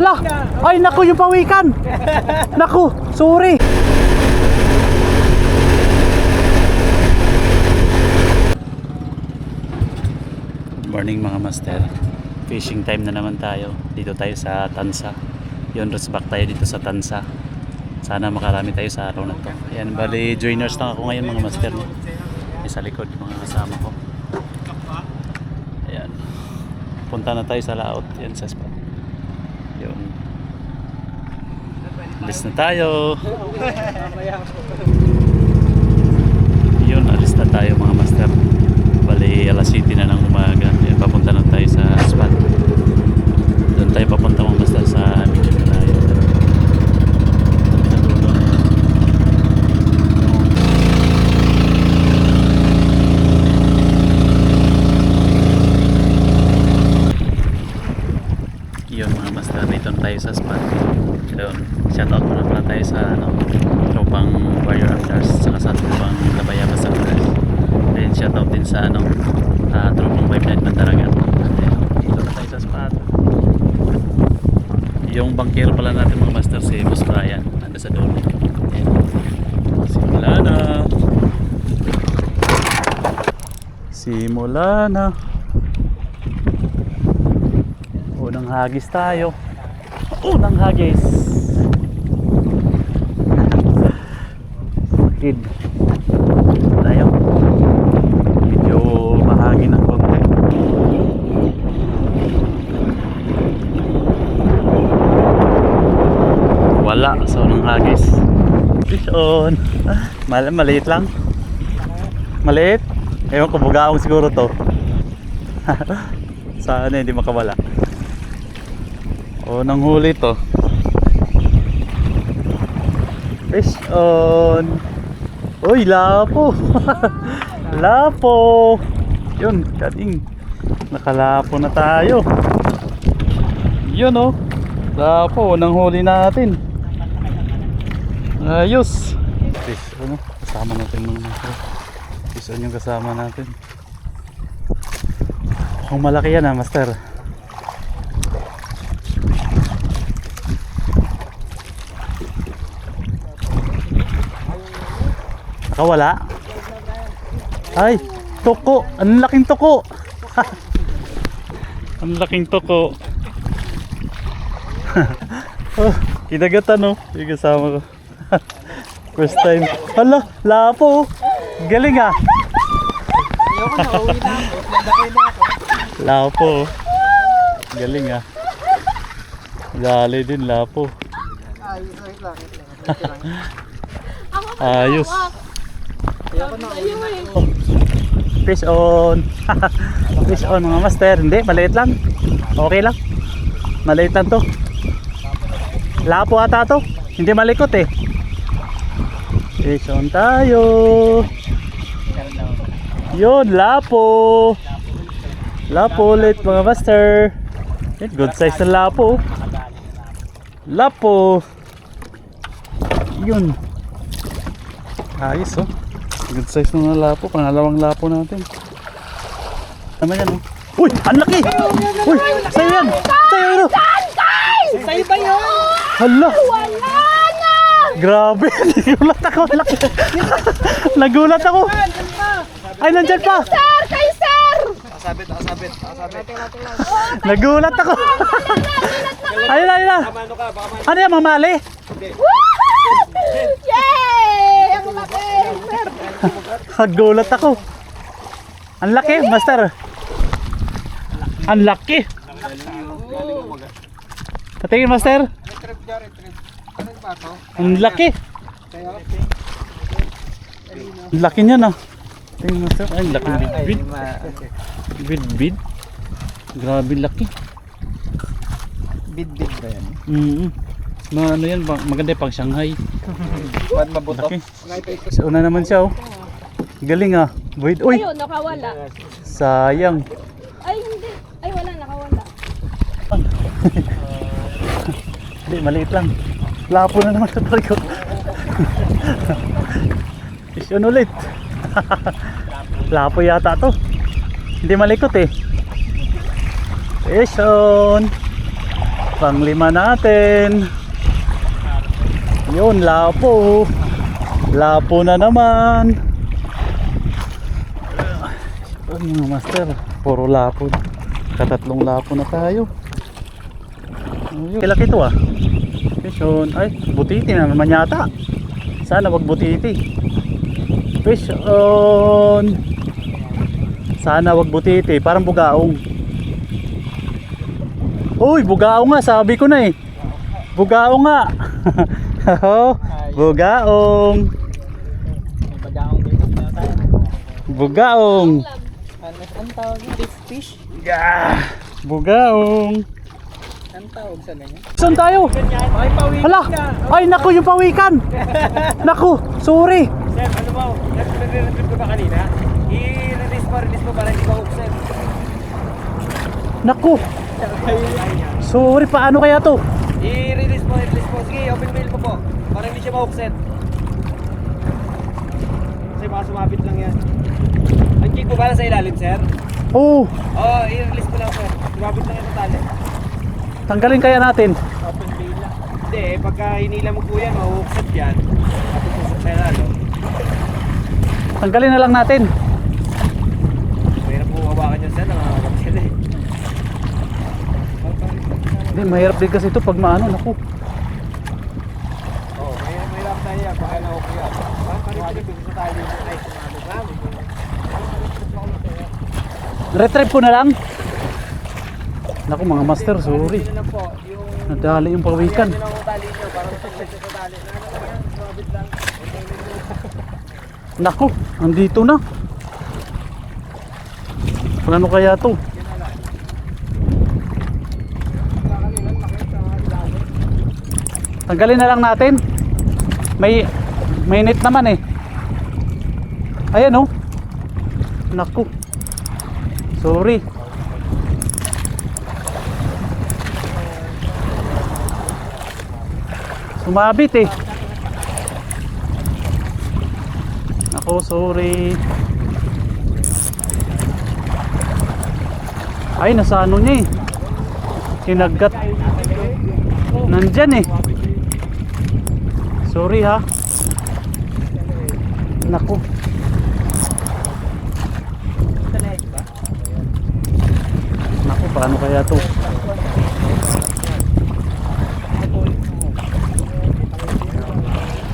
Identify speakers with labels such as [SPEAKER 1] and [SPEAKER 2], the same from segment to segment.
[SPEAKER 1] Lah, ay naku yung pawikan. Naku, sorry. Good morning mga master. Fishing time na naman tayo. Dito tayo sa Tansa. Yun, roots back tayo dito sa Tansa. Sana makarami tayo sa araw na to. Ayan, bali joiners lang ako ngayon mga master. May sa likod mga kasama ko. Ayan. Punta na tayo sa laot. Ayan sa spot. Yun. Alis na tayo. Yun, alis na tayo mga master. Bali alas 7 na ng umaga. Ayan, papunta na tayo sa spot. Doon tayo papunta mga master sa medyo malayo. Yun mga master, dito na tayo sa spot. Doon, shoutout muna pala tayo sa tropang Warrior Anglers saka sa tropang Labayabas Anglers. Then shoutout din sa tropang 59 Mandaragat. Dito na tayo sa spot. Yung bangkero pala natin mga master, si Boss Brian, nanda sa dulo. Simula na. Simula na. Unang hagis tayo. Unang hagis. Kid. Tayo. Medyo mahangin ng konti. Wala sa unang hagis. Fish on. Maliit lang. Maliit. Ewan ko, bugaong siguro to. Sana hindi makawala. O, nang huli to. Fish on. Uy, lapo. Lapo. Yun, kating. Nakalapo na tayo. Yun o. Lapo, nang huli natin. Ayos. Fish on. Kasama natin mga master. Fish on yung kasama natin. Kung malaki yan master. Wala. Ay, toko. Ang laking toko. Ang laking toko. Oh, kinagatan no. Yung kasama ko. First time. Hala, lapo. Galing ah. Lapo. Galing ah. Dali din lapo. Ayos. Oh, fish on. Fish on mga master. Hindi, maliit lang. Okay lang. Maliit lang to. Lapo ata to. Hindi malikot eh. Fish on tayo. Yun, lapo. Lapo ulit mga master. Good size na lapo. Lapo. Yun. Ayos oh. Good size ng lapo. Pangalawang lapo natin. Naman yan oh. Uy! Ang laki! Uy! Sa'yo yan! Sa'yo yun!
[SPEAKER 2] Sa'yo ba yun?
[SPEAKER 1] Hala!
[SPEAKER 2] Wala na!
[SPEAKER 1] Grabe! Nagulat ako! Laki! Nagulat ako! Ay, nandyan pa!
[SPEAKER 2] Sir! Kay sir!
[SPEAKER 3] Nakasabit.
[SPEAKER 1] Nagulat ako! Ayun na! Ano yan? Mamali?
[SPEAKER 2] Yay! Ang laki! Sir!
[SPEAKER 1] Nagulat ako! Ang laki, master! Ang laki! Patingin, master! Ang laki! Ang laki niya na! Tingin, master! Ay, ang laki bid. Grabe laki.
[SPEAKER 3] Bid ba yan?
[SPEAKER 1] Ano yan, maganda pang Shanghai.
[SPEAKER 3] Ba't mabuto?
[SPEAKER 1] Laki. Sa una naman siya oh. Galing ah. Wait, uy.
[SPEAKER 2] Ayun, nakawala.
[SPEAKER 1] Sayang.
[SPEAKER 2] Ay, hindi. Ay, wala, nakawala.
[SPEAKER 1] Hindi, maliit lang. Lapo na naman sa tarik ko. Fish on ulit. Lapo yata to. Hindi malikot eh. Fish on. Pang-5 natin. Yun, lapo. Lapo na naman. Ay, mga master, puro lapo. Katatlong lapo na tayo. Kailan ito ah? Fish on. Ay, butiti na naman yata. Sana wag butiti. Fish on. Sana wag butiti, parang bugaong. Uy, bugaong nga, sabi ko na eh. Bugaong nga. Bugaong. Bugaong.
[SPEAKER 3] Ang tawag ng fish?
[SPEAKER 1] Bugaong.
[SPEAKER 3] Ang tawag sa ganyan?
[SPEAKER 1] Saan tayo?
[SPEAKER 3] Ay, pawin.
[SPEAKER 1] Hala! Ay, naku, yung pawikan! Naku, sorry!
[SPEAKER 4] Sir, ano mo? Nag-retrip ko ba kanina? I-release mo para hindi ka hook, sir.
[SPEAKER 1] Naku! Sorry, paano kaya to?
[SPEAKER 4] I-release mo. Sige, open mail mo po. Para hindi siya ma-hook, sir. Kasi baka sumabit lang yan. Ang jig mo ba sa ilalim, sir?
[SPEAKER 1] Oh,
[SPEAKER 4] Oo, i-release mo lang, sir. Sumabit lang yan sa tali.
[SPEAKER 1] tanggalin kaya natin.
[SPEAKER 4] Open mail lang. Hindi, pagka hinila mo po yan, ma-hook set yan. Tapos susok sa lalo.
[SPEAKER 1] Tanggalin na lang natin.
[SPEAKER 4] Mahirap po hawakan yan, sir. Nakakagap sila eh.
[SPEAKER 1] Hindi, mahirap din kasi ito pag maano, naku.
[SPEAKER 4] Oo, mahirap tayo yan. Baka na-hook yan. Parang parang sa tayo dito. Ay, sumabit.
[SPEAKER 1] Retrieve ko na lang. Naku mga master, sorry.
[SPEAKER 4] Yun lang po, yung
[SPEAKER 1] Nadali yung pawikan.
[SPEAKER 4] yun ang tali nyo, parang sumabit sa tali. Ano lang yan, sumabit lang.
[SPEAKER 1] Naku, andito na. Paano kaya to? Tanggalin na lang natin. May net naman eh. Ayan oh. Naku. Sorry. Sumabit eh. Naku, sorry. Ay, nasa ano niya eh. Kinagat. Nandyan eh. Sorry ha. Naku. Naku, paano kaya to?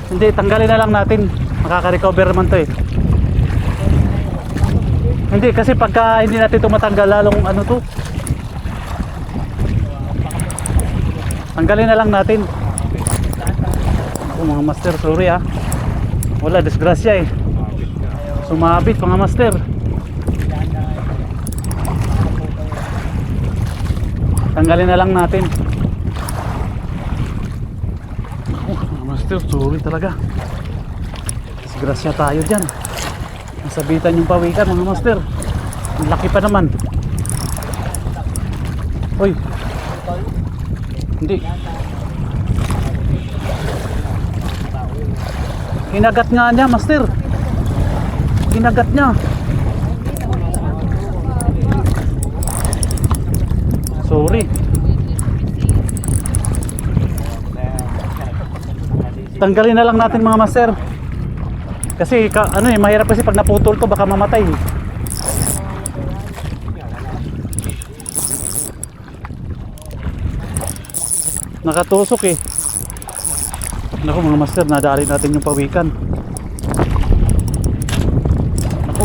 [SPEAKER 1] Hindi, tanggalin na lang natin. Makaka-recover naman to eh. Hindi, kasi pagka hindi natin ito matanggal, lalong ano to. Tanggalin na lang natin. Ako mga master, sorry ah. Wala, disgrasya eh. Sumabit mga master. Tanggalin na lang natin. Mga master, sorry talaga. Disgrasya tayo dyan. Nasabitan yung pawikan mga master. Ang laki pa naman. Uy. Hindi. Kinagat nga niya, master. Kinagat niya. Sorry. Tanggalin na lang natin mga master. Kasi ano eh, mahirap kasi pag naputol to baka mamatay. Nakatusok eh. Naku mga master, nadali natin yung pawikan. Naku.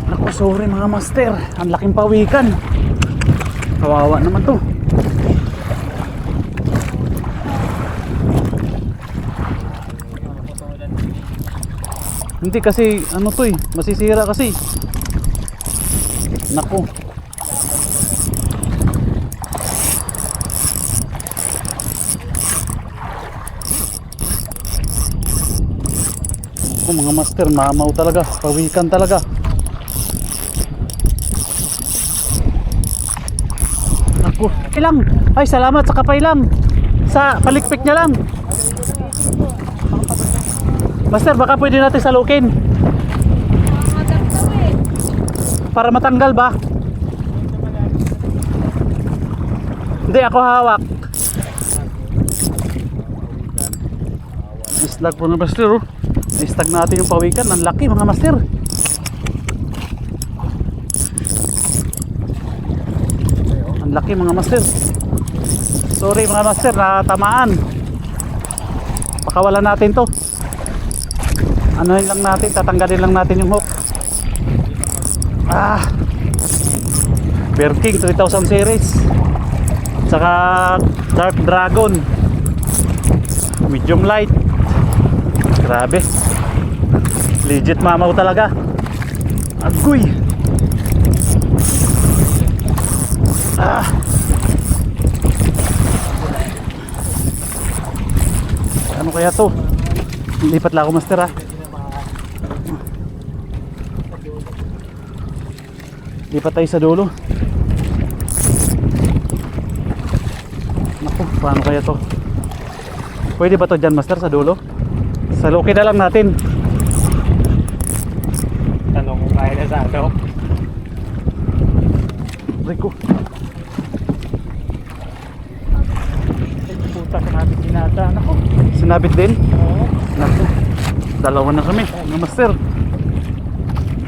[SPEAKER 1] Naku, sorry mga master. Ang laking pawikan. Kawawa naman to. Hindi kasi ano to eh, masisira kasi. Naku. Naku mga master, mamaw talaga, pawikan talaga. Naku, ilang. Ay, salamat sa kapay lang. Sa palikpik niya lang. Master, baka pwede natin salukin. para matanggal ba? Hindi, ako hawak. Isdag po na master, oh. Isdag natin yung pawikan. Ang laki mga master. Ang laki mga master. Sorry mga master, natamaan. Pakawalan natin to. Anuhin lang natin, tatanggalin lang natin yung hook. Bear King 3000 series. Saka Dark Dragon. Medium light. Grabe. Legit mamaw talaga. Agoy. Ano kaya to? Lipat lang ako master ha. Lipat tayo sa dulo. Naku, paano kaya to? Pwede ba to dyan master sa dulo? Sa loki na lang natin.
[SPEAKER 4] Tanong kung kaya na sa ano.
[SPEAKER 1] Rico. Puta ka natin dinata. Naku. Sinabit din? Oo. Naku. Dalawa na kami. Mga master.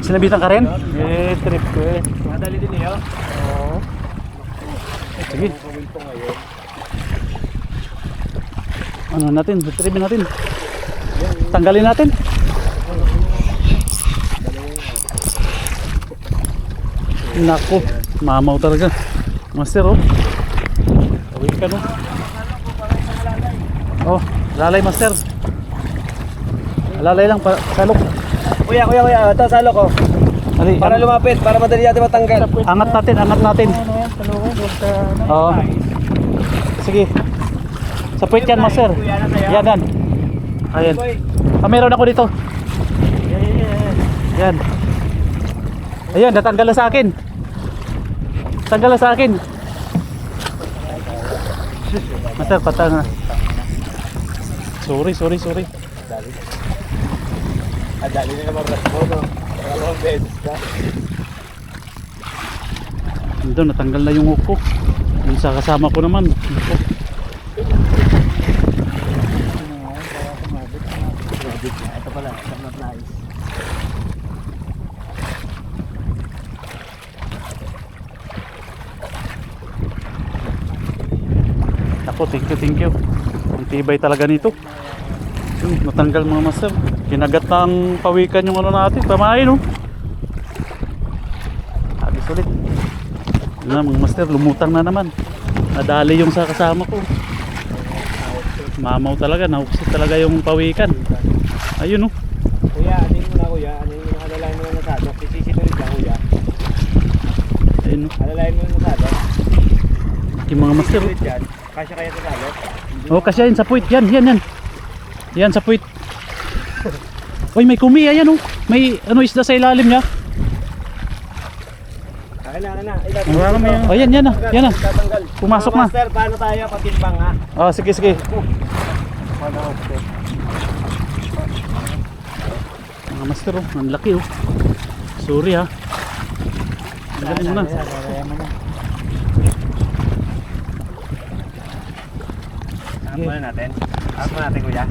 [SPEAKER 1] Sinabitan ka rin? Eh, trip ko eh.
[SPEAKER 4] Madali din iyo.
[SPEAKER 1] Oo. Sige. Ano natin? Tripin natin. Tanggalin natin. Naku. Mamaw talaga. Master oh. Awin ka no. Oh, lalay master. Lalay lang salok.
[SPEAKER 4] Kuya, ito salo ko.
[SPEAKER 1] Ali,
[SPEAKER 4] Para lumapit, para madali natin matanggal.
[SPEAKER 1] angat natin, angat natin. Oo. Sige. Sa puwit yan, master. Yan, yan. Ayan. Meron ako dito. Yan. Ayan, natanggal na sa akin. Tanggal na sa akin. Master, patang na. Sorry.
[SPEAKER 4] Dali na naman ras mo, no? Dalawang beses ka.
[SPEAKER 1] Ito, natanggal na yung hook ko. Yung sa kasama ko naman. Ito.
[SPEAKER 4] Ito pala, not nice.
[SPEAKER 1] Ako, thank you. Ang tibay talaga nito. Natanggal mga master. Kinagat ng pawikan yung ano natin. Pamain no. Habis ulit. Yun na mga master, lumutang na naman. Nadali yung sa kasama ko. Mamaw talaga, nauksit talaga yung pawikan. Ayun no.
[SPEAKER 4] Kuya, anin mo na kuya. Anin mo na, alalain mo na nasadok. Isisitulit lang kuya.
[SPEAKER 1] Ayun no.
[SPEAKER 4] Alalain mo na nasadok.
[SPEAKER 1] Yung mga master.
[SPEAKER 4] Isisitulit yan. Kasya kaya nasadok.
[SPEAKER 1] Oh, kasi yan sa puwit. Yan. Yan sa puwit. Uy, may kumi. Ayan oh. May ano isda sa ilalim niya.
[SPEAKER 4] Akin na.
[SPEAKER 1] Oh, yan na.
[SPEAKER 4] Tatanggal.
[SPEAKER 1] Pumasok na.
[SPEAKER 4] Master, paano tayo? Patimbang ha?
[SPEAKER 1] Oh, sige. Mga master oh, ang laki oh. Sorry ha. Ang galing mo na.
[SPEAKER 4] Saan muna natin? Saan muna natin kuya?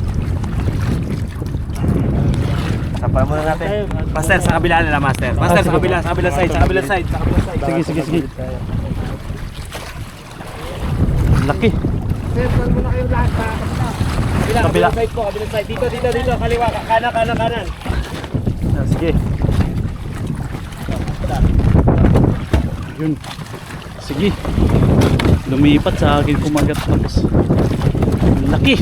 [SPEAKER 4] Sampal muna natin. Master, sa kabila nila master. Master, sa kabilang side.
[SPEAKER 1] Sige. Ang laki.
[SPEAKER 4] Sir, saan muna kayong lahat pa?
[SPEAKER 1] Kabila.
[SPEAKER 4] Kabilang side po, kabilang side. Dito, kaliwa, kanan.
[SPEAKER 1] Sige. Yun. Sige. Lumipat sa akin kumagat tapos. Ang laki.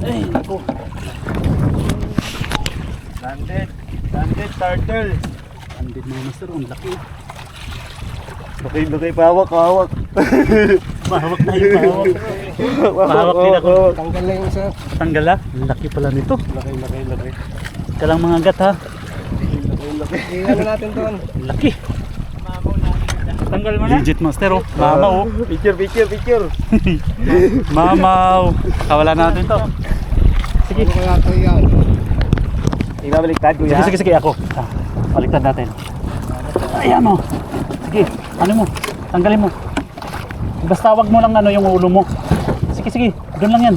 [SPEAKER 1] Ay, naku.
[SPEAKER 4] Landed turtle.
[SPEAKER 1] Andid mga master, ang laki.
[SPEAKER 4] Laki, pahawak.
[SPEAKER 1] Mahawak na yung mahawak. Mahawak din ako.
[SPEAKER 4] Tanggal na yung isa.
[SPEAKER 1] Tanggal ha? Ang laki pala nito.
[SPEAKER 4] Laki.
[SPEAKER 1] Ika lang mga gat ha.
[SPEAKER 4] Ano natin doon?
[SPEAKER 1] Ang laki.
[SPEAKER 3] Tanggal mo na?
[SPEAKER 1] Legit master oh. Mamaw oh.
[SPEAKER 4] Picture.
[SPEAKER 1] Mamaw. Kawalan natin to. Sige.
[SPEAKER 3] Ano kaya ito yan?
[SPEAKER 4] Ibabaliktad, kuya.
[SPEAKER 1] Sige ako. Baliktad natin. Ayan mo. Sige, ano mo? Tanggalin mo. Basta wag mo lang ano yung ulo mo. Sige. Doon lang yan.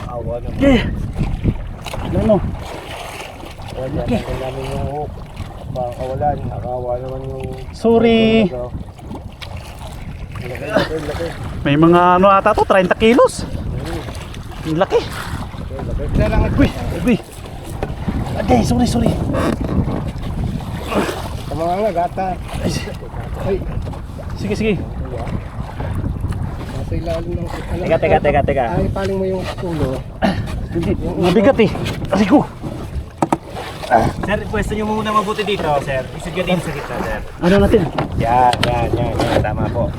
[SPEAKER 3] Awa naman.
[SPEAKER 1] Sige. Tanggalin mo.
[SPEAKER 3] Wala namin yung hook. Kawalan. Nakawa naman yung...
[SPEAKER 1] Sorry.
[SPEAKER 3] Laki.
[SPEAKER 1] May mga ano ata to, 30 kilos. Ang laki. Uy. Okay, sorry.
[SPEAKER 3] Sa mga nagata. Ay.
[SPEAKER 1] Sige.
[SPEAKER 3] Nasa ilalim ng...
[SPEAKER 4] Teka.
[SPEAKER 3] Ay, paling mo yung ulo.
[SPEAKER 1] Hindi, mabigat eh. Aray ko.
[SPEAKER 4] Sir, pwesto nyo muna mabuti dito, sir. Isig ka din sa gitna, sir.
[SPEAKER 1] Ano natin?
[SPEAKER 4] Yan. Tama po.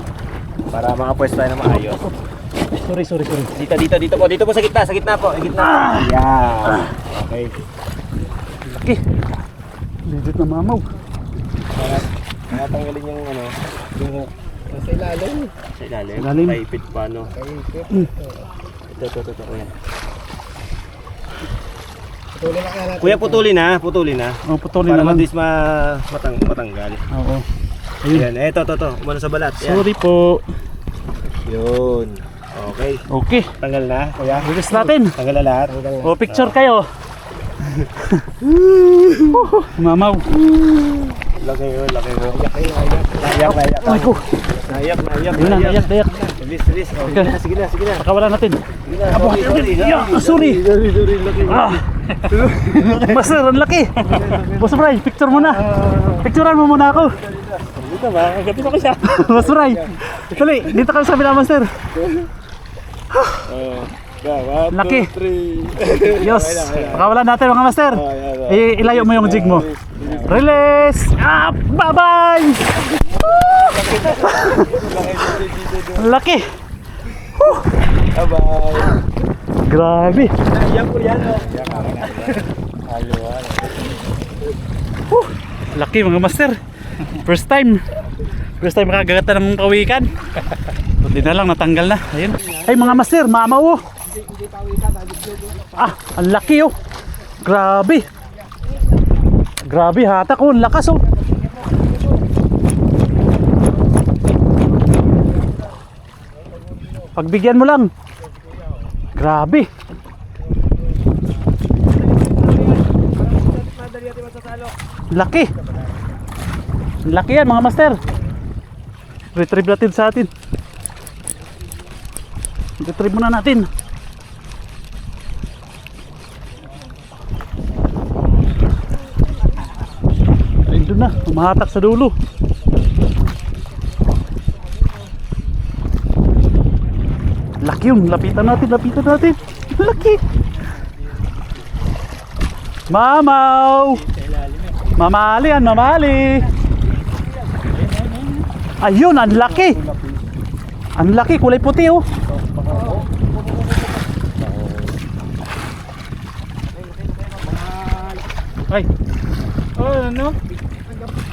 [SPEAKER 4] Para makapwesto tayo na maayos.
[SPEAKER 1] Sorry.
[SPEAKER 4] Dito po sa gitna po. Yan. Okay.
[SPEAKER 1] Laki. Legit na mamaw.
[SPEAKER 4] Kaya tanggalin yung ano, yung hook
[SPEAKER 3] Nasa ilalim.
[SPEAKER 4] sa ilalim.
[SPEAKER 1] Ilalim.
[SPEAKER 4] Paipit pa, no?
[SPEAKER 3] Ay,
[SPEAKER 4] Ito, kuya.
[SPEAKER 3] patuloy na kaya natin.
[SPEAKER 4] Kuya, putulin na.
[SPEAKER 1] Oh, putulin
[SPEAKER 4] Para
[SPEAKER 1] na lang.
[SPEAKER 4] mabilis matanggal.
[SPEAKER 1] Oo. Ayun.
[SPEAKER 4] Ayan, ito. Umano sa balat. Yan.
[SPEAKER 1] Sorry po.
[SPEAKER 4] Yun. Okay.
[SPEAKER 1] Okay.
[SPEAKER 4] Tanggal na, kuya.
[SPEAKER 1] Release natin.
[SPEAKER 4] Tanggal na lahat.
[SPEAKER 1] O, picture kayo. Mamaw.
[SPEAKER 4] Laki mo.
[SPEAKER 3] Ayak.
[SPEAKER 1] Ay ko.
[SPEAKER 4] Naiyak.
[SPEAKER 1] Yun na, nayak.
[SPEAKER 4] Bilis. Oh, sige na.
[SPEAKER 1] Pakawalan natin.
[SPEAKER 4] Sige na.
[SPEAKER 1] Sorry.
[SPEAKER 4] Laki.
[SPEAKER 1] Master, ang laki. Boss Bray, picture mo na. Picturean mo muna ako.
[SPEAKER 4] Dito ba? Agatin ako siya.
[SPEAKER 1] Boss Bray. Tuloy, dito kami sa bila, Master. Laki. Yes. Pakawalan natin mga Master. Ilayo mo yung jig mo. Release. Bye-bye. Laki.
[SPEAKER 4] Bye-bye.
[SPEAKER 1] Grabe.
[SPEAKER 4] Naiyak ko yan.
[SPEAKER 1] Laki mga Master. First time makagagata ng kawikan. Buti na lang natanggal na. Ayun. Ay mga Master, mamaw. Ang laki oh. Grabe. Grabe hatak oh, ang lakas oh. Pagbigyan mo lang. Grabe. Laki. Laki yan mga Master. Retrieve natin sa atin. Retrieve muna natin. Ayun doon na, umahatak sa dulo. Laki yun, lapitan natin. Laki. Mamaw. Mamali. Ayun, ang laki. Ang laki, kulay puti oh. Ay.
[SPEAKER 3] Oh, ano?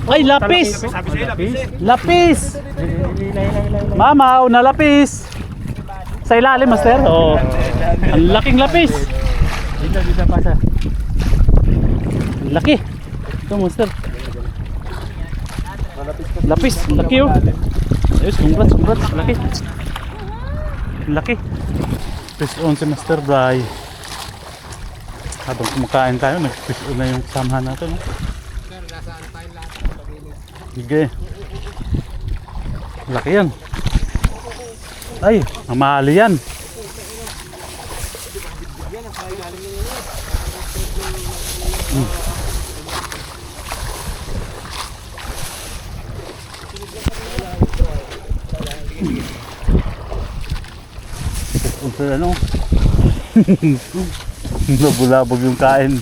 [SPEAKER 1] Ay, lapis.
[SPEAKER 4] Sabi sa'yo, lapis.
[SPEAKER 1] Lapis. Mamaw na lapis. Sa ilalim, Master. Oh. Ang laking lapis.
[SPEAKER 3] Dito pasa.
[SPEAKER 1] Ang laki. Ito, Master. Lapis, laki oh. Ayos, congrats. Laki. Laki. Fish on si Master Bray. Habang kumakain tayo, nag-fish on na yung samahan natin. Sige. Laki yan. Ay, mamali yan. Unsa ano? Nabulabog yung kain.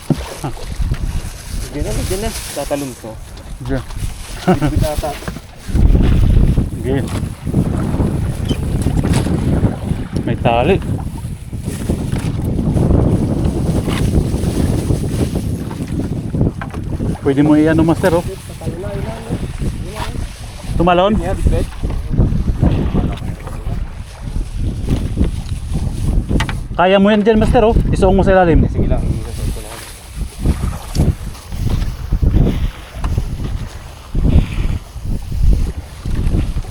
[SPEAKER 4] Diyan na. Tatalon ko.
[SPEAKER 1] Diyan.
[SPEAKER 4] Bitata.
[SPEAKER 1] Sige. May tali. Pwede mo i-ano, Master oh. Tumalon? Kaya mo yan dyan, master, oh. Isuong mo sa ilalim.
[SPEAKER 3] Sige lang, isasot ko lang.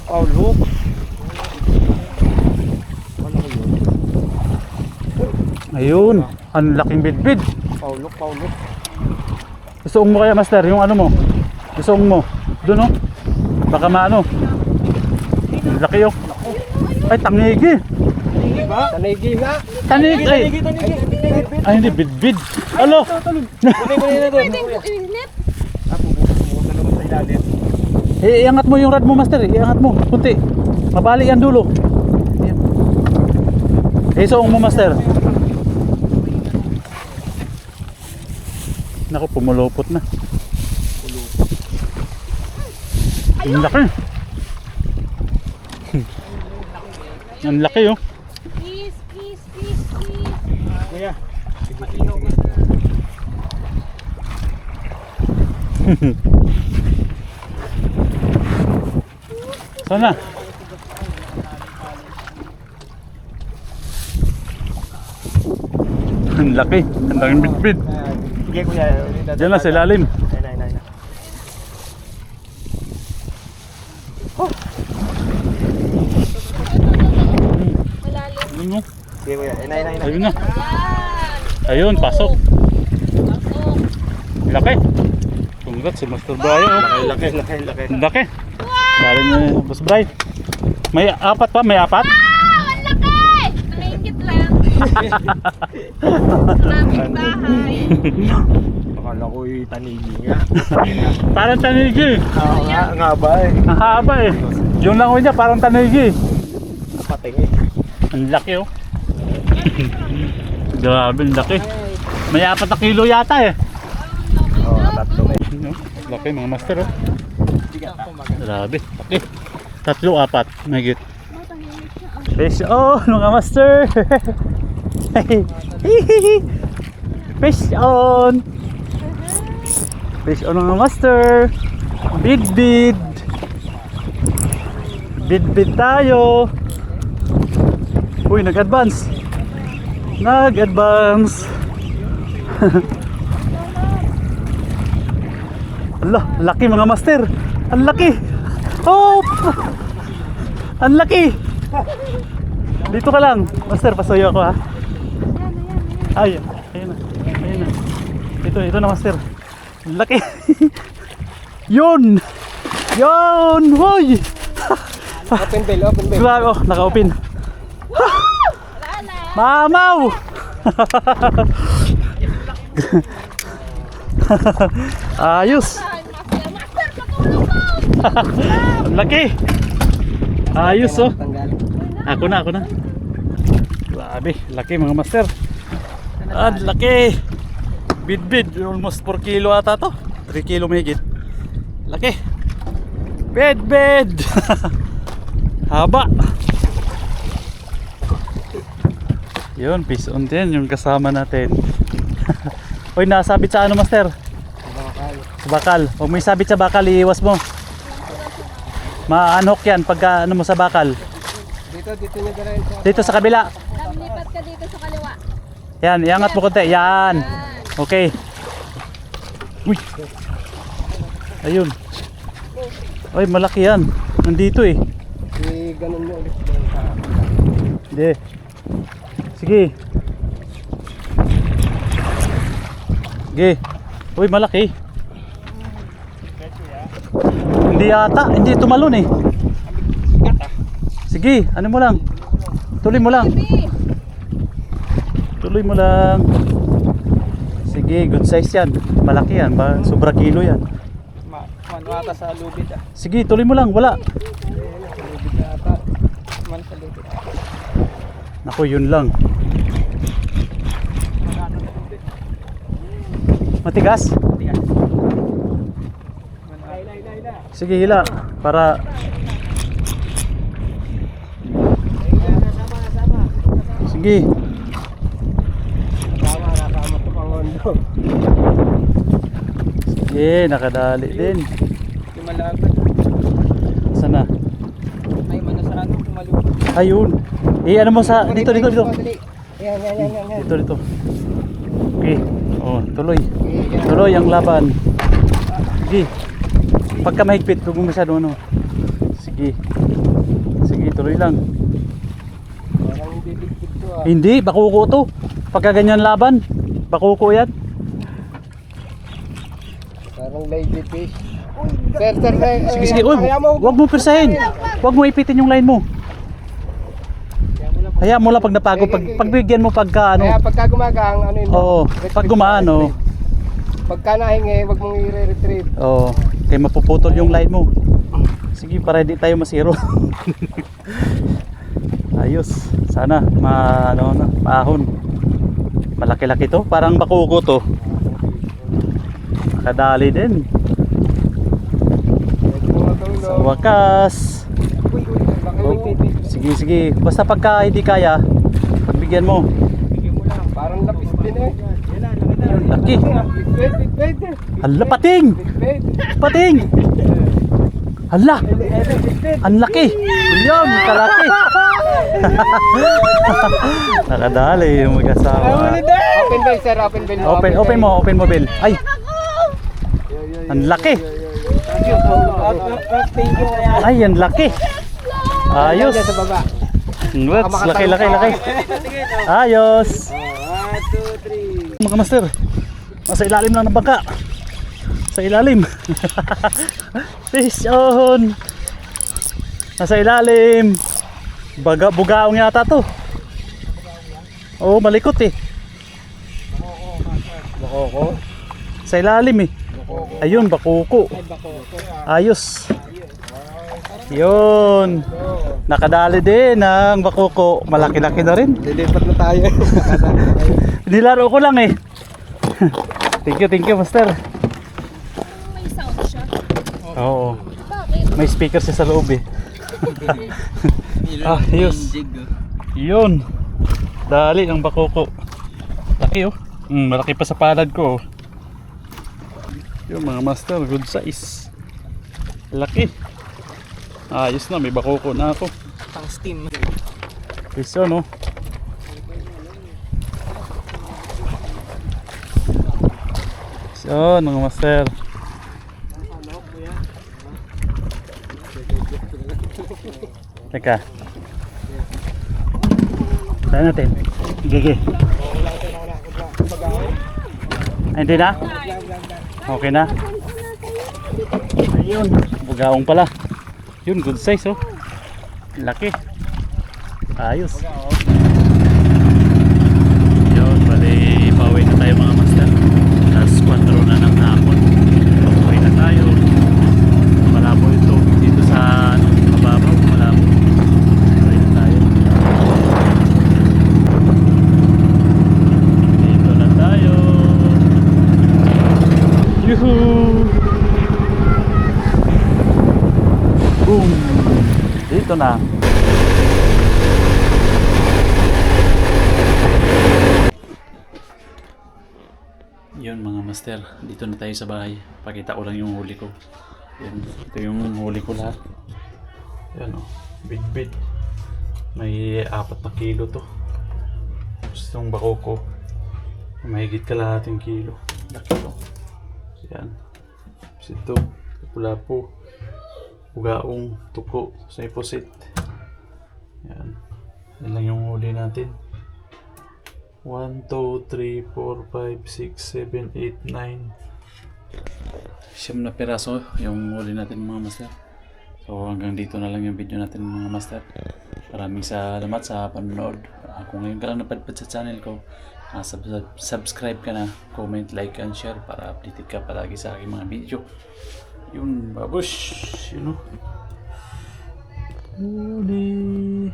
[SPEAKER 3] Foul hook. Ano ko yun?
[SPEAKER 1] Ayun, ang laking bidbid.
[SPEAKER 3] Foul hook, foul hook.
[SPEAKER 1] Isuong mo kaya, master, yung ano mo. Isuong mo. Doon, oh. Baka maano. Ang laki, oh. Ay, tangigi.
[SPEAKER 3] Tanigi ba? Tanigi nga.
[SPEAKER 1] Tanigi, ay. Ay, hindi, bidbid. Alo.
[SPEAKER 3] Kunin na doon.
[SPEAKER 2] Pwede ko init.
[SPEAKER 3] Pumunta naman sa ilalim.
[SPEAKER 1] Iangat mo yung rod mo, master. Iangat mo, kunti. Mabali yan dulo. Ayan. Isuong mo, master. Naku, pumulupot na. Ang laki. Ang laki, oh.
[SPEAKER 2] Please, please, please, please.
[SPEAKER 3] Kuya.
[SPEAKER 1] Sana. Ang laki. Ang laking bitbit.
[SPEAKER 3] Sige kuya.
[SPEAKER 1] Diyan lang sa ilalim.
[SPEAKER 3] Ayun.
[SPEAKER 2] Malalim.
[SPEAKER 1] Ayun mo.
[SPEAKER 3] Sige kuya. Ayun.
[SPEAKER 1] Ayun na.
[SPEAKER 2] Yan.
[SPEAKER 1] Ayun, pasok.
[SPEAKER 2] Pasok.
[SPEAKER 1] Laki. Congrats si Master Brian, oh.
[SPEAKER 3] Laki.
[SPEAKER 1] Ang laki. Bali na, Boss Brian. May apat pa, may apat.
[SPEAKER 2] Wow! Ang laki! Nangingit lang. Maraming bahay.
[SPEAKER 3] Akala ko yung tanigi nga.
[SPEAKER 1] Parang tanigi.
[SPEAKER 3] Oo nga ba eh.
[SPEAKER 1] Ang haba eh. Yung langoy niya parang tanigi.
[SPEAKER 3] Pating eh.
[SPEAKER 1] Ang laki, oh. Grabe, ang laki. May 4 na kilo yata eh.
[SPEAKER 3] Oo, tatlo eh.
[SPEAKER 1] No? Laki mga master, oh. Grabe, laki. 3, 4, mahigit. Fish on mga master. Fish on. Fish on mga master. Bid. Bid tayo. Uy, nag-advance. Allah, laki mga master. Ang laki. Oh! Ang laki. Dito ka lang. Master, pasuyo ako ha. Ay, ayun na. Ayun na. Ito na master. Ang laki. Yun. Hoy.
[SPEAKER 3] Open bell.
[SPEAKER 1] Grabe, oh, naka-open.
[SPEAKER 2] Wala na.
[SPEAKER 1] Mamaw. Ayos.
[SPEAKER 2] Ay, master, patulong mo.
[SPEAKER 1] Ang laki. Ayos, oh. Ako na. Grabe, laki mga master. Ang laki. Bid. Almost 4 kilo ata to. 3 kilo mahigit. Laki. Bid. Haba. Yun, fish on din yung kasama natin. Uy, nasabit sa ano, master? Sa bakal. Huwag mo isabit sa bakal, iiwas mo. Ma-unhook yan pagka ano mo sa bakal.
[SPEAKER 3] Dito nyo ganahin sa...
[SPEAKER 1] Dito sa kabila.
[SPEAKER 2] Lipat ka dito sa kaliwa.
[SPEAKER 1] Yan, iangat mo konti. Yan. Okay. Uy. Ayun. Uy, malaki yan. Nandito eh.
[SPEAKER 3] Ganun nyo ulit.
[SPEAKER 1] Hindi. Sige. Uy, malaki. Hindi yata. Hindi tumalon eh. Sige, ano mo lang. Tuloy mo lang. Sige, good size yan. Malaki yan. Sobra kilo yan.
[SPEAKER 4] Manuata sa lubid ah.
[SPEAKER 1] Sige, tuloy mo lang. Wala.
[SPEAKER 4] Lubid ata. Man sa lubid.
[SPEAKER 1] Naku, yun lang. Matigas? Sige, hila. Para... Sige.
[SPEAKER 3] Nakama to pang hondo.
[SPEAKER 1] Sige, nakadali din.
[SPEAKER 4] Lumalaban.
[SPEAKER 1] Sana?
[SPEAKER 4] Ay, mana sa ano, kumalubid.
[SPEAKER 1] Ayun. Ano mo sa... Dito.
[SPEAKER 3] Ayan, yan.
[SPEAKER 1] Dito. Okay. Oh, tuloy. Tuloy ang laban. Sige. Pagka mahigpit, huwag mo masyado ano. Sige. Sige, tuloy lang.
[SPEAKER 3] Parang hindi bigpit to ah.
[SPEAKER 1] Hindi, bakuko to. Pagka ganyan laban, bakuko yan.
[SPEAKER 3] Parang lady fish. Sir,
[SPEAKER 1] Sige, sige. Uy, huwag mo persahin. Huwag mo ipitin yung line mo. Hayaan mo lang pag napagod. Pagbigyan mo pagka
[SPEAKER 3] Kaya
[SPEAKER 1] ano.
[SPEAKER 3] pagka gumagang, ano yun?
[SPEAKER 1] Oo, pag gumaan, oh.
[SPEAKER 3] Pagka nahingi, wag mong i-retrieve.
[SPEAKER 1] Oo, kaya mapuputol yung line mo. Sige, para hindi tayo masiro. Ayos. Sana maahon. Malaki-laki to, parang bakuko to. Nakadali din. Sa wakas. Sige, sige. Basta pagka hindi kaya, pagbigyan mo.
[SPEAKER 3] Parang lapis din eh.
[SPEAKER 1] Laki.
[SPEAKER 3] Bigpit.
[SPEAKER 1] Hala, pating! Pating! Hala! Ang laki! Yun, kalaki! Nakadali yung mag-asawa.
[SPEAKER 3] Open bell sir, open bell.
[SPEAKER 1] Open mo, Bill. Ay! Ang laki! Ay, ang laki! Ayos!
[SPEAKER 3] Sa baba.
[SPEAKER 1] What's laki. Ayos!
[SPEAKER 4] 1, 2, 3.
[SPEAKER 1] Mga master, nasa ilalim lang ng bangka. Sa ilalim. Fish on. Nasa ilalim. Bugaong yata to. Oo, malikot eh.
[SPEAKER 3] Bakoko.
[SPEAKER 1] Sa ilalim eh. Ayun, bakuko. Ayos. Yun. Nakadali din ang bakuko. Malaki-laki na rin.
[SPEAKER 3] Lilipat na tayo.
[SPEAKER 1] Nilaro ko lang eh. Thank you, master.
[SPEAKER 2] May sound siya.
[SPEAKER 1] Oo.
[SPEAKER 2] Bakit?
[SPEAKER 1] May speaker siya sa loob eh. Ayos. Yun. Dali ang bakuko. Laki oh. Malaki pa sa palad ko oh. Yung mga master, good size. Laki. Ayos na, may bakuko na ako.
[SPEAKER 4] Pang steam.
[SPEAKER 1] Piso no. So, mga master. Teka. Tayo natin. Gigi. Ay, hindi na? Okay na? Ayun. Bugaong pala. Yun, good size oh. Laki. Ayos. Yun, bali pauwi na tayo mga master. Alas 4 na ng hapon. Pauwi na tayo. Malabo ito. Dito sa mababaw. Malabo. Pauwi na tayo. Dito na tayo. Yuhuu! Boom! Dito na. Yun mga master, dito na tayo sa bahay. Pakita ko lang yung huli ko. Yan, ito yung huli ko lahat. Yan o, big. May 4 na kilo to. Tapos itong bako ko, mahigit kalahating kilo. Laki to. Yan. Tapos ito, pula po. Bugaong tuko sa iposit. Yan. Yan lang yung huli natin. 1, 2, 3, 4, 5, 6, 7, 8, 9. Siyam na piraso yung huli natin mga master. So hanggang dito na lang yung video natin mga master. Maraming salamat sa panonood. Kung ngayon ka lang napadpad sa channel ko, subscribe ka na, comment, like, and share para updated ka palagi sa aking mga video. Yun, babush, you know. Huli.